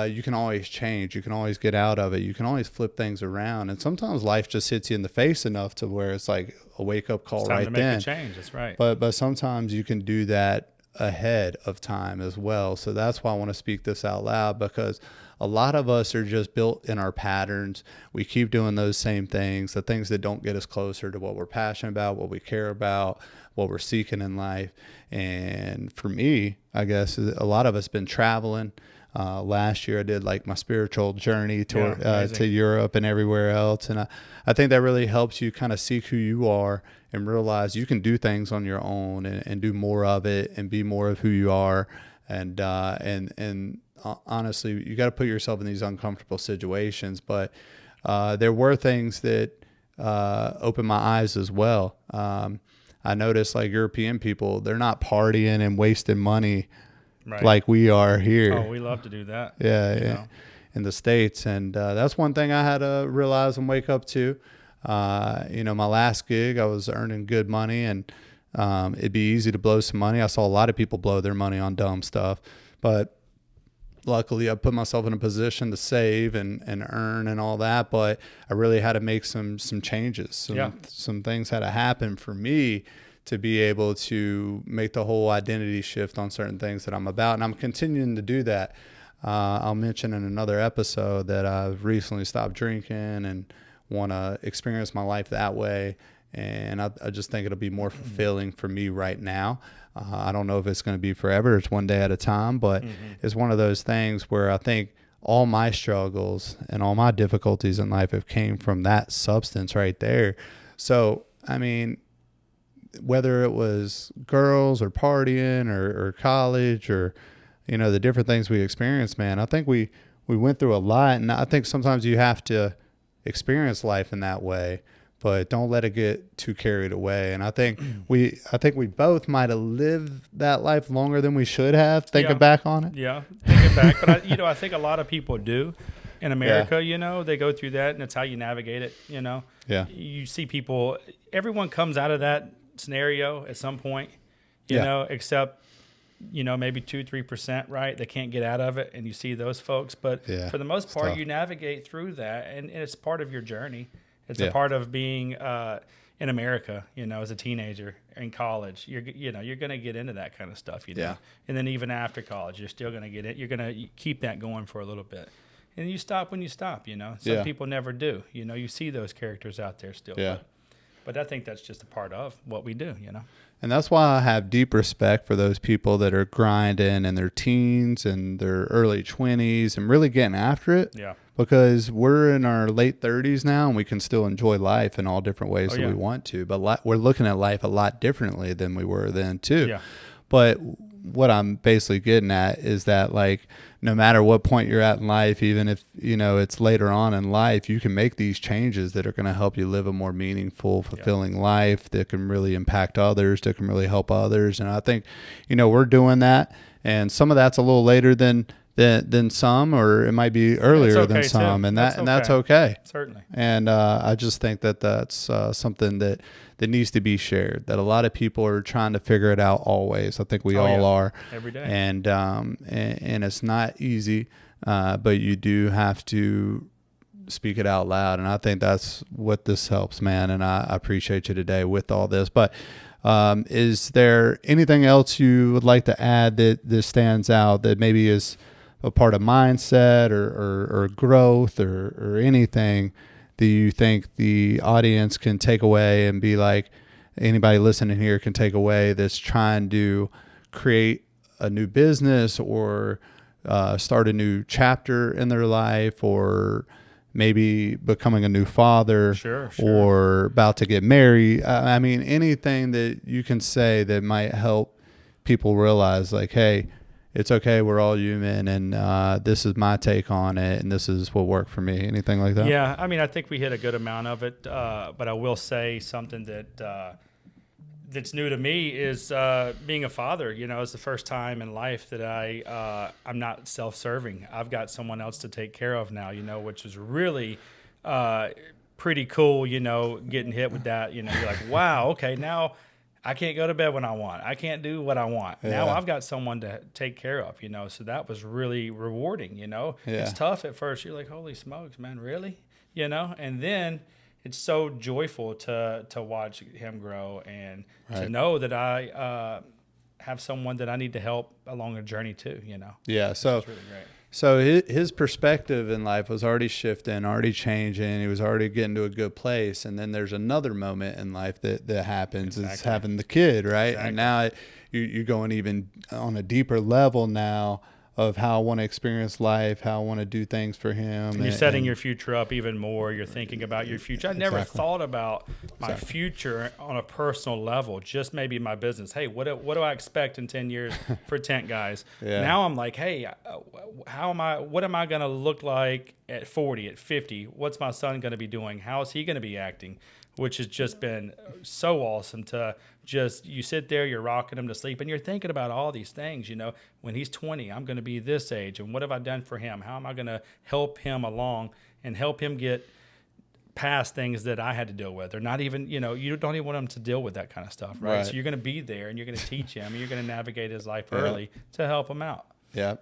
you can always change. You can always get out of it. You can always flip things around. And sometimes life just hits you in the face enough to where it's like a wake-up call It's time right to make then. a change. That's right. But sometimes you can do that ahead of time as well. So that's why I want to speak this out loud, because a lot of us are just built in our patterns. We keep doing those same things, the things that don't get us closer to what we're passionate about, what we care about, what we're seeking in life. And for me, I guess a lot of us been traveling. Last year I did like my spiritual journey to Europe and everywhere else. And I think that really helps you kind of seek who you are and realize you can do things on your own and do more of it and be more of who you are. And honestly, you got to put yourself in these uncomfortable situations. But there were things that opened my eyes as well. I noticed like European people, they're not partying and wasting money like we are here. Oh, we love to do that. Yeah. In the States. And that's one thing I had to realize and wake up to. My last gig, I was earning good money, and it'd be easy to blow some money. I saw a lot of people blow their money on dumb stuff, but luckily I put myself in a position to save and earn and all that. But I really had to make some changes. Some things had to happen for me to be able to make the whole identity shift on certain things that I'm about. And I'm continuing to do that. I'll mention in another episode that I've recently stopped drinking and want to experience my life that way. And I just think it'll be more fulfilling for me right now. I don't know if it's going to be forever. It's one day at a time, but it's one of those things where I think all my struggles and all my difficulties in life have came from that substance right there. So, I mean, whether it was girls or partying or college or, the different things we experienced, man, I think we went through a lot. And I think sometimes you have to experience life in that way, but don't let it get too carried away. And I think we both might have lived that life longer than we should have, thinking back on it. Yeah, thinking back. But I think a lot of people do in America, they go through that, and it's how you navigate it, Yeah. You see people, everyone comes out of that scenario at some point, except, maybe 2-3%, right? They can't get out of it, and you see those folks. But for the most part, you navigate through that, and it's part of your journey. It's a part of being in America, as a teenager in college. You're going to get into that kind of stuff, Yeah. And then even after college, you're still going to get it. You're going to keep that going for a little bit. And you stop when you stop, Some people never do. You see those characters out there still. Yeah. But I think that's just a part of what we do, And that's why I have deep respect for those people that are grinding in their teens and their early 20s and really getting after it. Yeah. Because we're in our late 30s now, and we can still enjoy life in all different ways that we want to. But we're looking at life a lot differently than we were then, too. Yeah. But what I'm basically getting at is that, like, no matter what point you're at in life, even if, it's later on in life, you can make these changes that are going to help you live a more meaningful, fulfilling life that can really impact others, that can really help others. And I think, we're doing that. And some of that's a little later than some, or it might be earlier than some, and that's okay. Certainly. And I just think that that's something that needs to be shared. That a lot of people are trying to figure it out always. I think we all are every day. And it's not easy, but you do have to speak it out loud. And I think that's what this helps, man. And I appreciate you today with all this. But is there anything else you would like to add that stands out that maybe is a part of mindset or growth or anything that you think the audience can take away and be like, anybody listening here can take away that's trying to create a new business or start a new chapter in their life, or maybe becoming a new father, or about to get married? I mean, anything that you can say that might help people realize, like, hey, it's okay, we're all human, and this is my take on it, and this is what worked for me. Anything like that? Yeah, I mean, I think we hit a good amount of it, but I will say something that that's new to me is being a father. You know, it's the first time in life that I'm not self-serving. I've got someone else to take care of now, you know, which is really pretty cool, you know, getting hit with that. You know, you're like, wow, okay, now I can't go to bed when I want. I can't do what I want. Yeah. Now I've got someone to take care of, you know, so that was really rewarding, you know. Yeah. It's tough at first. You're like, holy smokes, man, really? You know, and then it's so joyful to watch him grow and to know that I have someone that I need to help along a journey too, you know. Yeah, so it's really great. So his perspective in life was already shifting, already changing. He was already getting to a good place. And then there's another moment in life that happens. Exactly. It's having the kid, right? Exactly. And now you're going even on a deeper level now of how I want to experience life, how I want to do things for him. And you're setting your future up even more. You're thinking about your future. I never thought about my future on a personal level, just maybe my business. Hey, what do I expect in 10 years for Tent Guys? Now I'm like, hey, what am I going to look like at 40, at 50? What's my son going to be doing? How is he going to be acting? Which has just been so awesome to just, you sit there, you're rocking him to sleep, and you're thinking about all these things, you know. When he's 20, I'm going to be this age, and what have I done for him? How am I going to help him along and help him get past things that I had to deal with? Or not even, you know, you don't even want him to deal with that kind of stuff, right? So you're going to be there, and you're going to teach him, and you're going to navigate his life early to help him out. Yeah.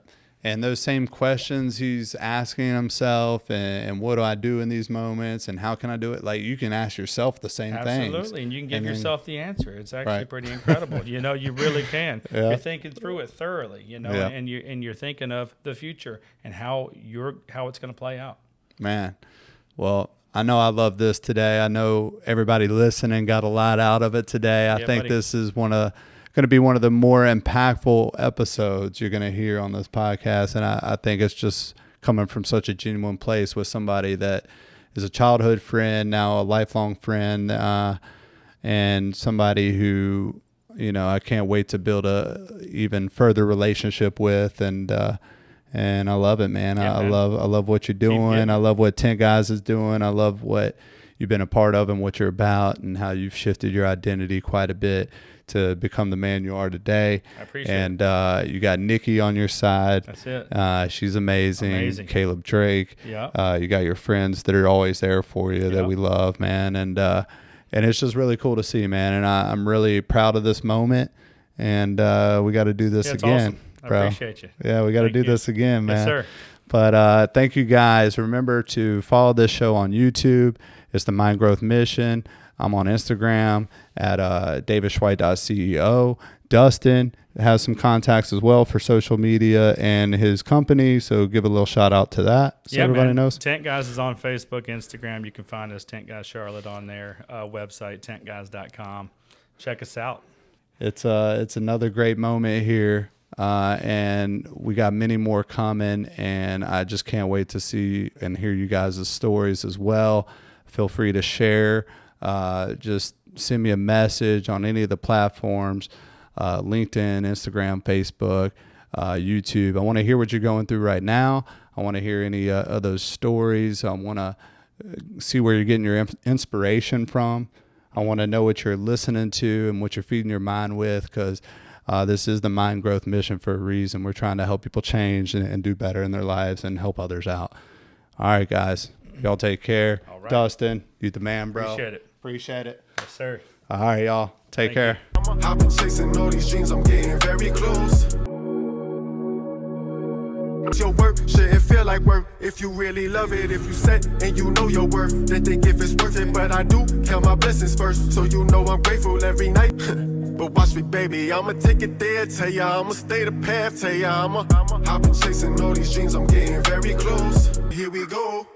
And those same questions he's asking himself, and what do I do in these moments, and how can I do it? Like, you can ask yourself the same things. Absolutely, and you can give yourself the answer. It's actually pretty incredible. You know, you really can. You're thinking through it thoroughly, you know, and you're thinking of the future and how it's going to play out. Man, well, I know I love this today. I know everybody listening got a lot out of it today. I think this is going to be one of the more impactful episodes you're going to hear on this podcast. And I think it's just coming from such a genuine place with somebody that is a childhood friend, now a lifelong friend, and somebody who, you know, I can't wait to build a even further relationship with. And I love it, man. I love what you're doing. I love what Tent Guys is doing. I love what you've been a part of and what you're about, and how you've shifted your identity quite a bit to become the man you are today. I appreciate it. And you got Nikki on your side. That's it. She's amazing. Caleb Drake. Yeah. You got your friends that are always there for you that we love, man. And it's just really cool to see, man. And I'm really proud of this moment. And we got to do this again. Awesome. I appreciate you. Yeah, we got to do this again, man. Yes, sir. But thank you guys. Remember to follow this show on YouTube. It's the Mind Growth Mission. I'm on Instagram at davidschweit.ceo. Dustin has some contacts as well for social media and his company, so give a little shout out to that so everybody knows. Tent Guys is on Facebook, Instagram. You can find us, Tent Guys Charlotte, on their website, tentguys.com. Check us out. It's another great moment here, and we got many more coming, and I just can't wait to see and hear you guys' stories as well. Feel free to share. Just send me a message on any of the platforms, LinkedIn, Instagram, Facebook, YouTube. I want to hear what you're going through right now. I want to hear any of those stories. I want to see where you're getting your inspiration from. I want to know what you're listening to and what you're feeding your mind with, because this is the Mind Growth Mission for a reason. We're trying to help people change and do better in their lives and help others out. All right, guys. Y'all take care. All right. Dustin, you the man, bro. Appreciate it. Yes, sir. All right, y'all. Take care. I've been chasing all these dreams, I'm getting very close. Your work shouldn't feel like work if you really love it. If you set and you know your worth, then think if it's worth it. But I do count my blessings first, so you know I'm grateful every night. But watch me, baby, I'ma take it there, tell ya I'ma stay the path, tell ya I've been chasing all these dreams, I'm getting very close. Here we go.